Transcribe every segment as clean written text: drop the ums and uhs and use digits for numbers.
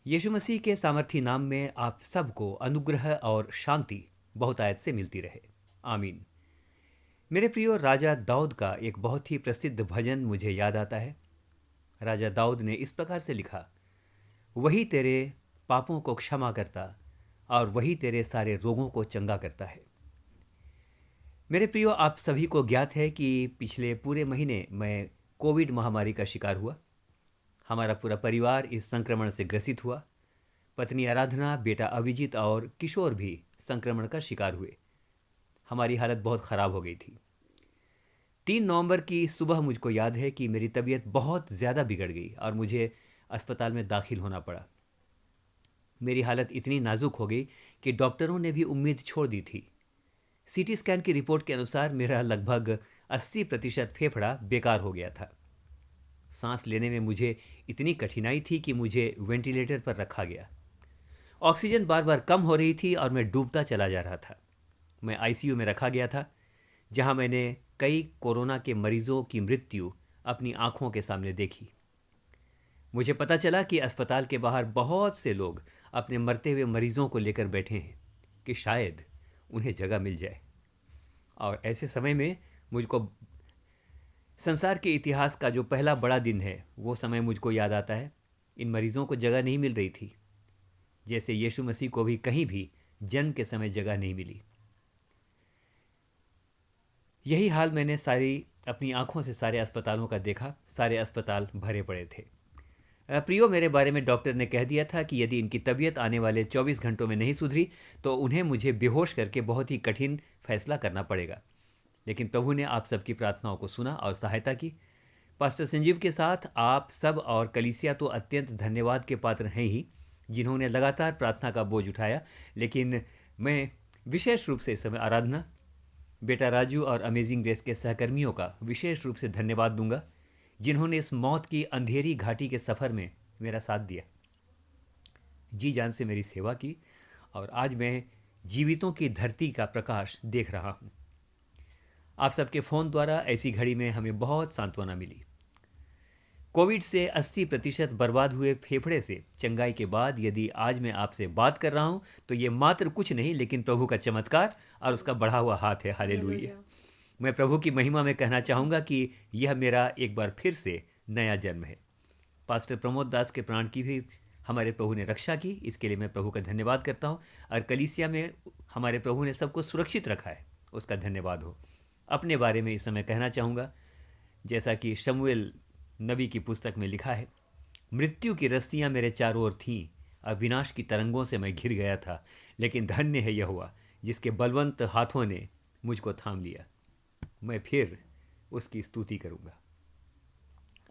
यीशु मसीह के सामर्थी नाम में आप सबको अनुग्रह और शांति बहुतायत से मिलती रहे। आमीन। मेरे प्रियो, राजा दाऊद का एक बहुत ही प्रसिद्ध भजन मुझे याद आता है। राजा दाऊद ने इस प्रकार से लिखा, वही तेरे पापों को क्षमा करता और वही तेरे सारे रोगों को चंगा करता है। मेरे प्रियो, आप सभी को ज्ञात है कि पिछले पूरे महीने मैं कोविड महामारी का शिकार हुआ। हमारा पूरा परिवार इस संक्रमण से ग्रसित हुआ। पत्नी आराधना, बेटा अभिजीत और किशोर भी संक्रमण का शिकार हुए। हमारी हालत बहुत ख़राब हो गई थी। 3 नवंबर की सुबह मुझको याद है कि मेरी तबीयत बहुत ज़्यादा बिगड़ गई और मुझे अस्पताल में दाखिल होना पड़ा। मेरी हालत इतनी नाजुक हो गई कि डॉक्टरों ने भी उम्मीद छोड़ दी थी। सीटी स्कैन की रिपोर्ट के अनुसार मेरा लगभग 80% फेफड़ा बेकार हो गया था। सांस लेने में मुझे इतनी कठिनाई थी कि मुझे वेंटिलेटर पर रखा गया। ऑक्सीजन बार बार कम हो रही थी और मैं डूबता चला जा रहा था। मैं आईसीयू में रखा गया था, जहां मैंने कई कोरोना के मरीजों की मृत्यु अपनी आंखों के सामने देखी। मुझे पता चला कि अस्पताल के बाहर बहुत से लोग अपने मरते हुए मरीजों को लेकर बैठे हैं कि शायद उन्हें जगह मिल जाए। और ऐसे समय में मुझको संसार के इतिहास का जो पहला बड़ा दिन है वो समय मुझको याद आता है। इन मरीजों को जगह नहीं मिल रही थी, जैसे यीशु मसीह को भी कहीं भी जन्म के समय जगह नहीं मिली। यही हाल मैंने सारी अपनी आंखों से सारे अस्पतालों का देखा। सारे अस्पताल भरे पड़े थे। प्रियो, मेरे बारे में डॉक्टर ने कह दिया था कि यदि इनकी तबीयत आने वाले 24 घंटों में नहीं सुधरी तो उन्हें मुझे बेहोश करके बहुत ही कठिन फैसला करना पड़ेगा। लेकिन प्रभु ने आप सबकी प्रार्थनाओं को सुना और सहायता की। पास्टर संजीव के साथ आप सब और कलीसिया तो अत्यंत धन्यवाद के पात्र हैं ही, जिन्होंने लगातार प्रार्थना का बोझ उठाया। लेकिन मैं विशेष रूप से इस समय आराधना, बेटा राजू और अमेजिंग ग्रेस के सहकर्मियों का विशेष रूप से धन्यवाद दूंगा, जिन्होंने इस मौत की अंधेरी घाटी के सफ़र में मेरा साथ दिया, जी जान से मेरी सेवा की, और आज मैं जीवितों की धरती का प्रकाश देख रहा हूँ। आप सबके फ़ोन द्वारा ऐसी घड़ी में हमें बहुत सांत्वना मिली। कोविड से 80% बर्बाद हुए फेफड़े से चंगाई के बाद यदि आज मैं आपसे बात कर रहा हूँ तो ये मात्र कुछ नहीं लेकिन प्रभु का चमत्कार और उसका बढ़ा हुआ हाथ है। हालेलुया। मैं प्रभु की महिमा में कहना चाहूँगा कि यह मेरा एक बार फिर से नया जन्म है। पास्टर प्रमोद दास के प्राण की भी हमारे प्रभु ने रक्षा की, इसके लिए मैं प्रभु का धन्यवाद करता हूँ। और कलीसिया में हमारे प्रभु ने सबको सुरक्षित रखा है, उसका धन्यवाद हो। अपने बारे में इस समय कहना चाहूँगा, जैसा कि शमूएल नबी की पुस्तक में लिखा है, मृत्यु की रस्सियाँ मेरे चारों ओर थीं और विनाश की तरंगों से मैं घिर गया था, लेकिन धन्य है यहोवा जिसके बलवंत हाथों ने मुझको थाम लिया। मैं फिर उसकी स्तुति करूँगा।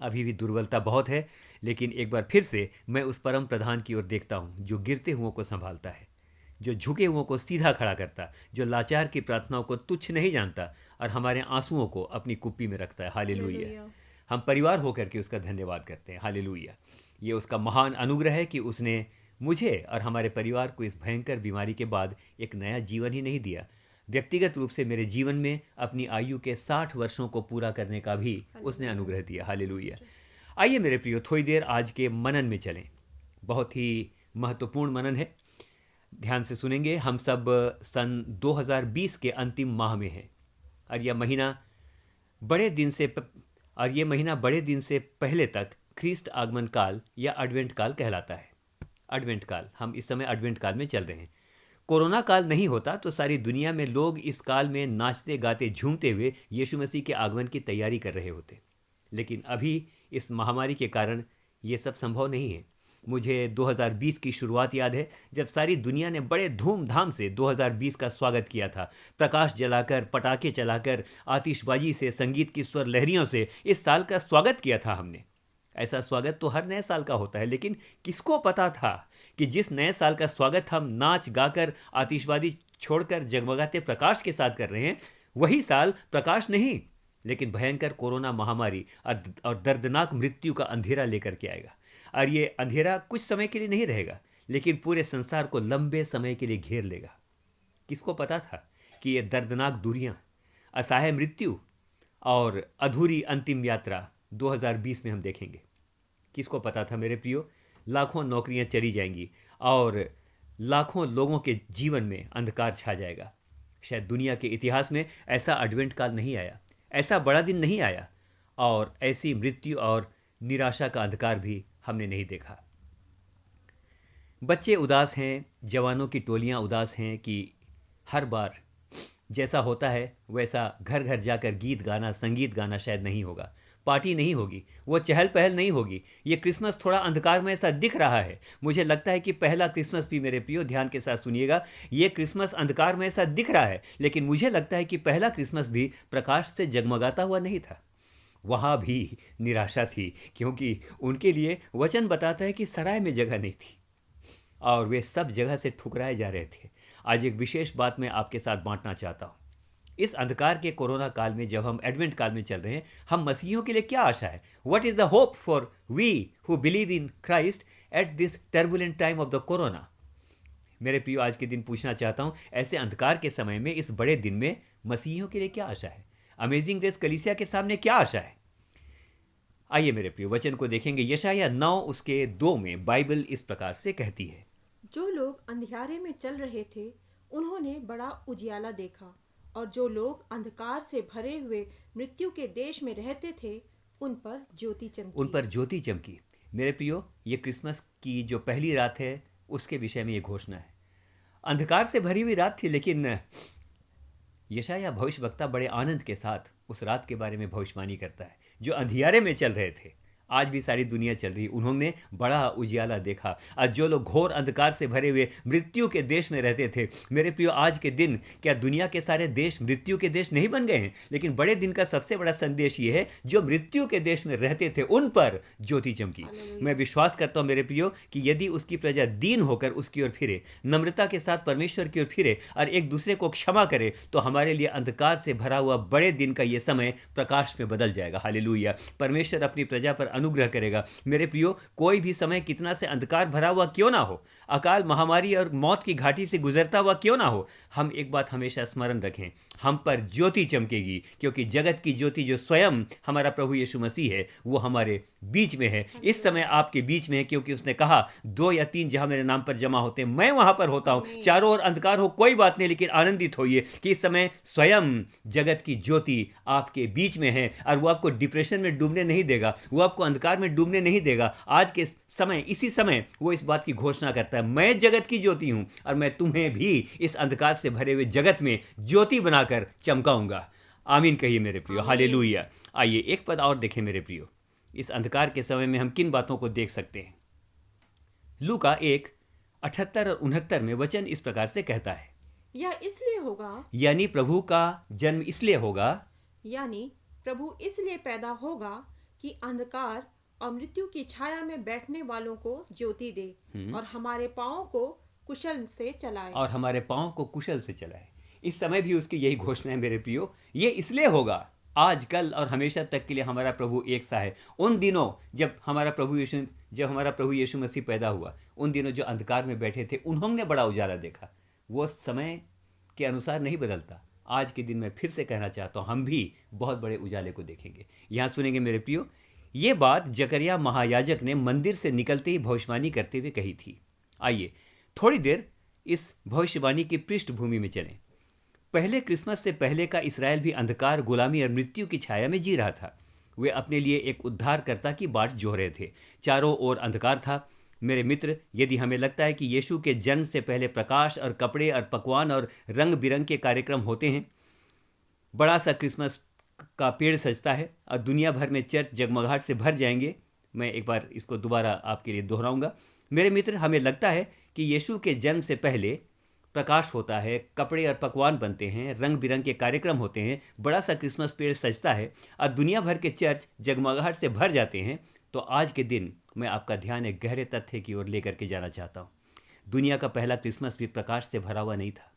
अभी भी दुर्बलता बहुत है, लेकिन एक बार फिर से मैं उस परम प्रधान की ओर देखता हूँ जो गिरते हुओं को संभालता है, जो झुके हुओं को सीधा खड़ा करता, जो लाचार की प्रार्थनाओं को तुच्छ नहीं जानता और हमारे आंसुओं को अपनी कुप्पी में रखता है। हालेलुया। हम परिवार होकर के उसका धन्यवाद करते हैं। हालेलुया। ये उसका महान अनुग्रह है कि उसने मुझे और हमारे परिवार को इस भयंकर बीमारी के बाद एक नया जीवन ही नहीं दिया, व्यक्तिगत रूप से मेरे जीवन में अपनी आयु के 60 वर्षों को पूरा करने का भी उसने अनुग्रह दिया। हालेलुया। आइए मेरे प्रियो, थोड़ी देर आज के मनन में चलें। बहुत ही महत्वपूर्ण मनन है, ध्यान से सुनेंगे। हम सब सन 2020 के अंतिम माह में हैं और यह महीना बड़े दिन से पहले तक ख्रीष्ट आगमन काल या एडवेंट काल कहलाता है। एडवेंट काल, हम इस समय एडवेंट काल में चल रहे हैं। कोरोना काल नहीं होता तो सारी दुनिया में लोग इस काल में नाचते गाते झूमते हुए यीशु मसीह के आगमन की तैयारी कर रहे होते, लेकिन अभी इस महामारी के कारण ये सब संभव नहीं है। मुझे 2020 की शुरुआत याद है, जब सारी दुनिया ने बड़े धूमधाम से 2020 का स्वागत किया था। प्रकाश जलाकर, पटाखे चलाकर, आतिशबाजी से, संगीत की स्वर लहरियों से इस साल का स्वागत किया था हमने। ऐसा स्वागत तो हर नए साल का होता है, लेकिन किसको पता था कि जिस नए साल का स्वागत हम नाच गाकर, आतिशबाजी छोड़कर, जगमगाते प्रकाश के साथ कर रहे हैं, वही साल प्रकाश नहीं लेकिन भयंकर कोरोना महामारी और दर्दनाक मृत्यु का अंधेरा लेकर के आएगा। और ये अंधेरा कुछ समय के लिए नहीं रहेगा, लेकिन पूरे संसार को लंबे समय के लिए घेर लेगा। किसको पता था कि ये दर्दनाक दूरियां, असहाय मृत्यु और अधूरी अंतिम यात्रा 2020 में हम देखेंगे? किसको पता था मेरे प्रियो? लाखों नौकरियां चली जाएंगी और लाखों लोगों के जीवन में अंधकार छा जाएगा। शायद दुनिया के इतिहास में ऐसा एडवेंट काल नहीं आया, ऐसा बड़ा दिन नहीं आया और ऐसी मृत्यु और निराशा का अंधकार भी हमने नहीं देखा। बच्चे उदास हैं, जवानों की टोलियां उदास हैं कि हर बार जैसा होता है वैसा घर घर जाकर गीत गाना, संगीत गाना शायद नहीं होगा, पार्टी नहीं होगी, वो चहल पहल नहीं होगी। ये क्रिसमस थोड़ा अंधकार में ऐसा दिख रहा है। मुझे लगता है कि पहला क्रिसमस भी, मेरे प्रियो ध्यान के साथ सुनिएगा, ये क्रिसमस अंधकार में ऐसा दिख रहा है, लेकिन मुझे लगता है कि पहला क्रिसमस भी प्रकाश से जगमगाता हुआ नहीं था। वहाँ भी निराशा थी, क्योंकि उनके लिए वचन बताता है कि सराय में जगह नहीं थी और वे सब जगह से ठुकराए जा रहे थे। आज एक विशेष बात मैं आपके साथ बांटना चाहता हूँ। इस अंधकार के कोरोना काल में, जब हम एडवेंट काल में चल रहे हैं, हम मसीहियों के लिए क्या आशा है? What is the hope for we who believe in Christ at this turbulent time of the corona? मेरे प्रियो, आज के दिन पूछना चाहता हूँ, ऐसे अंधकार के समय में, इस बड़े दिन में मसीहियों के लिए क्या आशा है? अमेजिंग ग्रेस कलीसिया के सामने क्या आशा है? आइए मेरे प्रियो, वचन को देखेंगे। यशायाह 9 उसके 2 में बाइबल इस प्रकार से कहती है, जो लोग अंधियारे में चल रहे थे उन्होंने बड़ा उजियाला देखा, और जो लोग अंधकार से भरे हुए मृत्यु के देश में रहते थे उन पर ज्योति चमकी। उन पर ज्योति चमकी। मेरे प्रियो, ये क्रिसमस की जो पहली रात है उसके विषय में ये घोषणा है। अंधकार से भरी हुई रात थी, लेकिन यशायाह भविष्यवक्ता बड़े आनंद के साथ उस रात के बारे में भविष्यवाणी करता है। जो अंधियारे में चल रहे थे, आज भी सारी दुनिया चल रही, उन्होंने बड़ा उजियाला देखा। आज जो लोग घोर अंधकार से भरे हुए मृत्यु के देश में रहते थे, मेरे प्रियो, आज के दिन क्या दुनिया के सारे देश मृत्यु के देश नहीं बन गए हैं? लेकिन बड़े दिन का सबसे बड़ा संदेश ये है, जो मृत्यु के देश में रहते थे उन पर ज्योति चमकी। मैं विश्वास करता हूँ मेरे प्रियो कि यदि उसकी प्रजा दीन होकर उसकी ओर फिरे, नम्रता के साथ परमेश्वर की ओर फिरे और एक दूसरे को क्षमा करे, तो हमारे लिए अंधकार से भरा हुआ बड़े दिन का ये समय प्रकाश में बदल जाएगा। हालेलुया। परमेश्वर अपनी प्रजा पर अनुग्रह करेगा। मेरे प्रियो, कोई भी समय कितना से अंधकार भरा हुआ क्यों ना हो, अकाल, महामारी और मौत की घाटी से गुजरता हुआ क्यों ना हो, हम एक बात हमेशा स्मरण रखें, हम पर ज्योति चमकेगी, क्योंकि जगत की ज्योति जो स्वयं हमारा प्रभु यीशु मसीह है, वो हमारे बीच में है। इस समय आपके बीच में है, क्योंकि उसने कहा, 2 या 3 जहां मेरे नाम पर जमा होते हैं, मैं वहां पर होता हूं। चारों ओर अंधकार हो, कोई बात नहीं, लेकिन आनंदित होइए कि इस समय स्वयं जगत की ज्योति आपके बीच में है और वो आपको डिप्रेशन में डूबने नहीं देगा, वो आपको अंधकार में डूबने नहीं देगा। आज के समय, इसी समय वो इस बात की घोषणा करता है, मैं जगत की ज्योति हूं और मैं तुम्हें भी इस अंधकार से भरे हुए जगत में ज्योति बनाकर चमकाऊंगा। आमीन कहिए मेरे प्रियो। हालेलुया। आइए एक पद और देखें मेरे प्रियो, इस अंधकार के समय में हम किन बातों को देख सकते हैं। लूका 1:78 और 69 में वचन इस प्रकार से कहता है, यह इसलिए होगा, यानी प्रभु का जन्म इसलिए होगा, यानी प्रभु इसलिए पैदा होगा कि अंधकार और मृत्यु की छाया में बैठने वालों को ज्योति दे और हमारे पांवों को कुशल से चलाए। और हमारे पांव को कुशल से चलाए। इस समय भी उसकी यही घोषणा है मेरे प्रियो, ये इसलिए होगा, आज, कल और हमेशा तक के लिए हमारा प्रभु एक सा है। उन दिनों जब हमारा प्रभु यीशु मसीह पैदा हुआ, उन दिनों जो अंधकार में बैठे थे, उन्होंने बड़ा उजाला देखा। वो समय के अनुसार नहीं बदलता। आज के दिन मैं फिर से कहना चाहता हूँ, हम भी बहुत बड़े उजाले को देखेंगे। यहाँ सुनेंगे मेरे प्रियो, ये बात जकरिया महायाजक ने मंदिर से निकलते ही भविष्यवाणी करते हुए कही थी। आइए थोड़ी देर इस भविष्यवाणी की पृष्ठभूमि में चलें। पहले क्रिसमस से पहले का इस्राएल भी अंधकार, गुलामी और मृत्यु की छाया में जी रहा था। वे अपने लिए एक उद्धारकर्ता की बाट जोह रहे थे। चारों ओर अंधकार था। मेरे मित्र, यदि हमें लगता है कि यीशु के जन्म से पहले प्रकाश और कपड़े और पकवान और रंग बिरंग के कार्यक्रम होते हैं, बड़ा सा क्रिसमस का पेड़ सजता है और दुनिया भर में चर्च जगमगाहट से भर जाएंगे, मैं एक बार इसको दोबारा आपके लिए दोहराऊंगा। मेरे मित्र, हमें लगता है कि यीशु के जन्म से पहले प्रकाश होता है, कपड़े और पकवान बनते हैं, रंग बिरंग के कार्यक्रम होते हैं, बड़ा सा क्रिसमस पेड़ सजता है और दुनिया भर के चर्च जगमगाहट से भर जाते हैं। तो आज के दिन मैं आपका ध्यान एक गहरे तथ्य की ओर लेकर के जाना चाहता हूँ। दुनिया का पहला क्रिसमस भी प्रकाश से भरा हुआ नहीं था।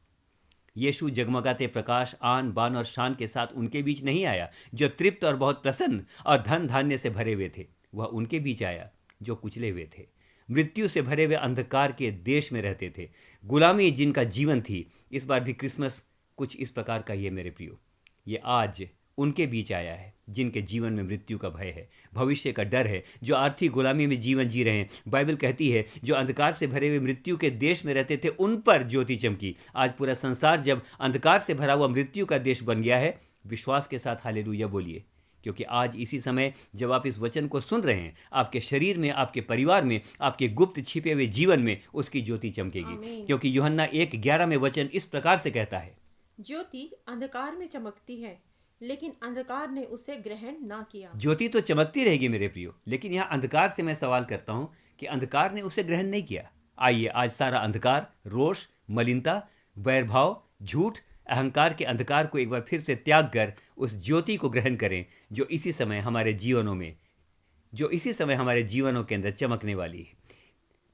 यीशु जगमगाते प्रकाश, आन बान और शान के साथ उनके बीच नहीं आया जो तृप्त और बहुत प्रसन्न और धन धान्य से भरे हुए थे। वह उनके बीच आया जो कुचले हुए थे, मृत्यु से भरे हुए अंधकार के देश में रहते थे, गुलामी जिनका जीवन थी। इस बार भी क्रिसमस कुछ इस प्रकार का ही है मेरे प्रियो। ये आज उनके बीच आया है जिनके जीवन में मृत्यु का भय है, भविष्य का डर है, जो आर्थिक गुलामी में जीवन जी रहे हैं। बाइबल कहती है जो अंधकार से भरे हुए मृत्यु के देश में रहते थे उन पर ज्योति चमकी। आज पूरा संसार जब अंधकार से भरा हुआ मृत्यु का देश बन गया है, विश्वास के साथ हालेलुया बोलिए, क्योंकि आज इसी समय जब आप इस वचन को सुन रहे हैं, आपके शरीर में, आपके परिवार में, आपके गुप्त छिपे हुए जीवन में उसकी ज्योति चमकेगी। आमीन। क्योंकि यूहन्ना 1:11 में वचन इस प्रकार से कहता है, ज्योति अंधकार में चमकती है, लेकिन अंधकार ने उसे ग्रहण ना किया। ज्योति तो चमकती रहेगी मेरे प्रियो, लेकिन यहाँ अंधकार से मैं सवाल करता हूँ कि अंधकार ने उसे ग्रहण नहीं किया। आइए आज सारा अंधकार, रोष, मलिनता, वैरभाव, झूठ, अहंकार के अंधकार को एक बार फिर से त्याग कर उस ज्योति को ग्रहण करें जो इसी समय हमारे जीवनों के अंदर चमकने वाली है।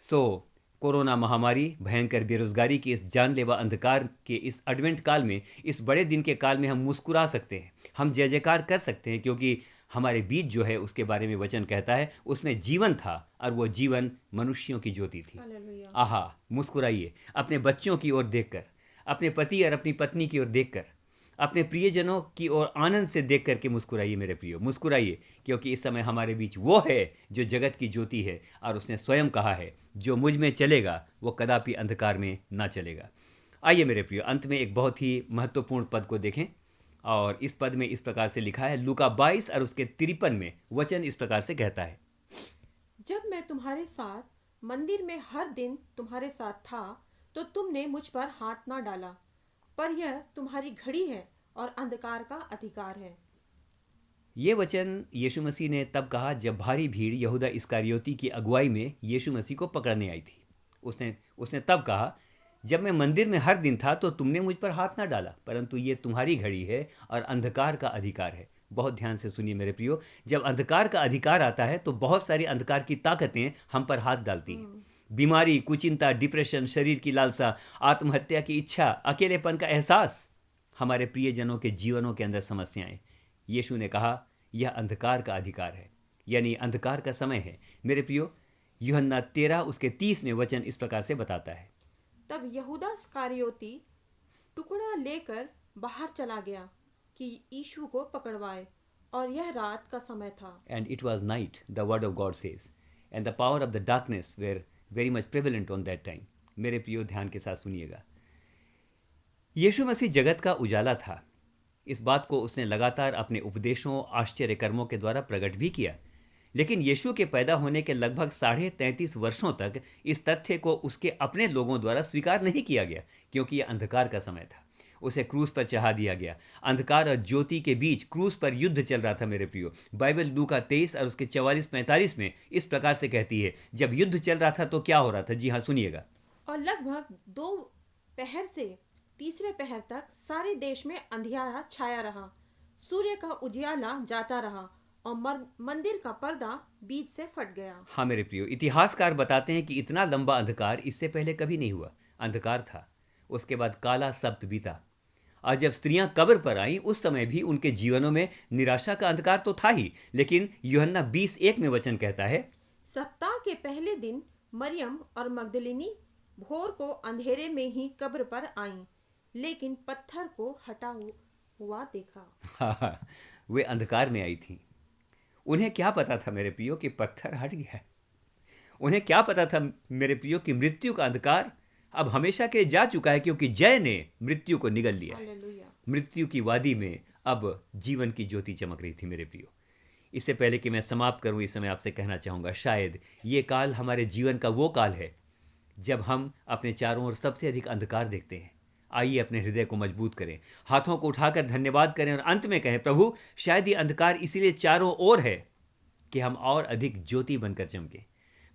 सो कोरोना महामारी, भयंकर बेरोजगारी की इस जानलेवा अंधकार के इस एडवेंट काल में, इस बड़े दिन के काल में हम मुस्कुरा सकते हैं, हम जय जयकार कर सकते हैं, क्योंकि हमारे बीच जो है उसके बारे में वचन कहता है उसमें जीवन था और वो जीवन मनुष्यों की ज्योति थी। हालेलुया। आहा, मुस्कुराइए अपने बच्चों की ओर देखकर, अपने पति और अपनी पत्नी की ओर देखकर, अपने प्रियजनों की ओर आनंद से देख करके मुस्कुराइए मेरे प्रियो, मुस्कुराइए, क्योंकि इस समय हमारे बीच वो है जो जगत की ज्योति है और उसने स्वयं कहा है जो मुझ में चलेगा वो कदापि अंधकार में ना चलेगा। आइए मेरे प्रियो, अंत में एक बहुत ही महत्वपूर्ण पद को देखें और इस पद में इस प्रकार से लिखा है, लूका 22 और उसके 53 में वचन इस प्रकार से कहता है, जब मैं तुम्हारे साथ मंदिर में हर दिन तुम्हारे साथ था तो तुमने मुझ पर हाथ ना डाला, पर यह तुम्हारी घड़ी है और अंधकार का अधिकार है। ये वचन यीशु मसीह ने तब कहा जब भारी भीड़ यहूदा इस्करियोती की अगुवाई में यीशु मसीह को पकड़ने आई थी। उसने तब कहा, जब मैं मंदिर में हर दिन था तो तुमने मुझ पर हाथ ना डाला, परंतु ये तुम्हारी घड़ी है और अंधकार का अधिकार है। बहुत ध्यान से सुनिए मेरे प्रियो, जब अंधकार का अधिकार आता है तो बहुत सारी अंधकार की ताकतें हम पर हाथ डालती हैं। बीमारी, कुचिंता, डिप्रेशन, शरीर की लालसा, आत्महत्या की इच्छा, अकेलेपन का एहसास, हमारे प्रियजनों के जीवनों के अंदर समस्याएं। यीशु ने कहा यह अंधकार का अधिकार है, यानी अंधकार का समय है। मेरे प्रियो, यूहन्ना 13 उसके 30 में वचन इस प्रकार से बताता है, तब यहूदा इस्करियोती टुकड़ा लेकर बाहर चला गया कि यीशु को पकड़वाए, और यह रात का समय था। And it was night, the word of God says, and the power of the darkness were very much prevalent on that time. मेरे प्रियो, ध्यान के साथ सुनिएगा, यीशु मसीह जगत का उजाला था। इस बात को उसने लगातार अपने उपदेशों, आश्चर्य कर्मों के द्वारा प्रकट भी किया, लेकिन यीशु के पैदा होने के लगभग 33.5 वर्षों तक इस तथ्य को उसके अपने लोगों द्वारा स्वीकार नहीं किया गया, क्योंकि यह अंधकार का समय था। उसे क्रूस पर चढ़ा दिया गया। अंधकार और ज्योति के बीच क्रूस पर युद्ध चल रहा था मेरे प्रियो। बाइबल लूका 23 और उसके 44-45 में इस प्रकार से कहती है, जब युद्ध चल रहा था तो क्या हो रहा था। जी हाँ, सुनिएगा, और लगभग 2 पहर से तीसरे पहर तक सारे देश में अंधियारा छाया रहा, सूर्य का उजियाला जाता रहा और मंदिर का पर्दा बीच से फट गया। हाँ मेरे प्रियो, इतिहासकार बताते हैं कि इतना लंबा अंधकार इससे पहले कभी नहीं हुआ। अंधकार था, उसके बाद काला सप्त बीता, और जब स्त्रियां कब्र पर आईं उस समय भी उनके जीवनों में निराशा का अंधकार तो था ही, लेकिन यूहन्ना 20:1 में वचन कहता है, सप्ताह के पहले दिन मरियम और मगदलिनी भोर को अंधेरे में ही कब्र पर आईं, लेकिन पत्थर को हटा हुआ देखा। वे अंधकार में आई थी। उन्हें क्या पता था मेरे प्रियो कि पत्थर हट गया है। उन्हें क्या पता था मेरे प्रियो कि मृत्यु का अंधकार अब हमेशा के जा चुका है, क्योंकि जय ने मृत्यु को निगल लिया है। हालेलुया। मृत्यु की वादी में अब जीवन की ज्योति चमक रही थी मेरे प्रियो। इससे पहले कि मैं समाप्त करूं, इस समय आपसे कहना चाहूँगा, शायद ये काल हमारे जीवन का वो काल है जब हम अपने चारों ओर सबसे अधिक अंधकार देखते हैं। आइए अपने हृदय को मजबूत करें, हाथों को उठाकर धन्यवाद करें और अंत में कहें, प्रभु शायद ये अंधकार इसीलिए चारों ओर है कि हम और अधिक ज्योति बनकर चमकें।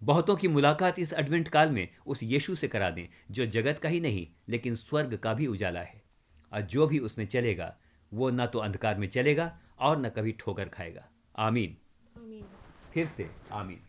बहुतों की मुलाकात इस एडवेंट काल में उस यीशु से करा दें जो जगत का ही नहीं लेकिन स्वर्ग का भी उजाला है, और जो भी उसमें चलेगा वो न तो अंधकार में चलेगा और न कभी ठोकर खाएगा। आमीन। आमीन। फिर से आमीन।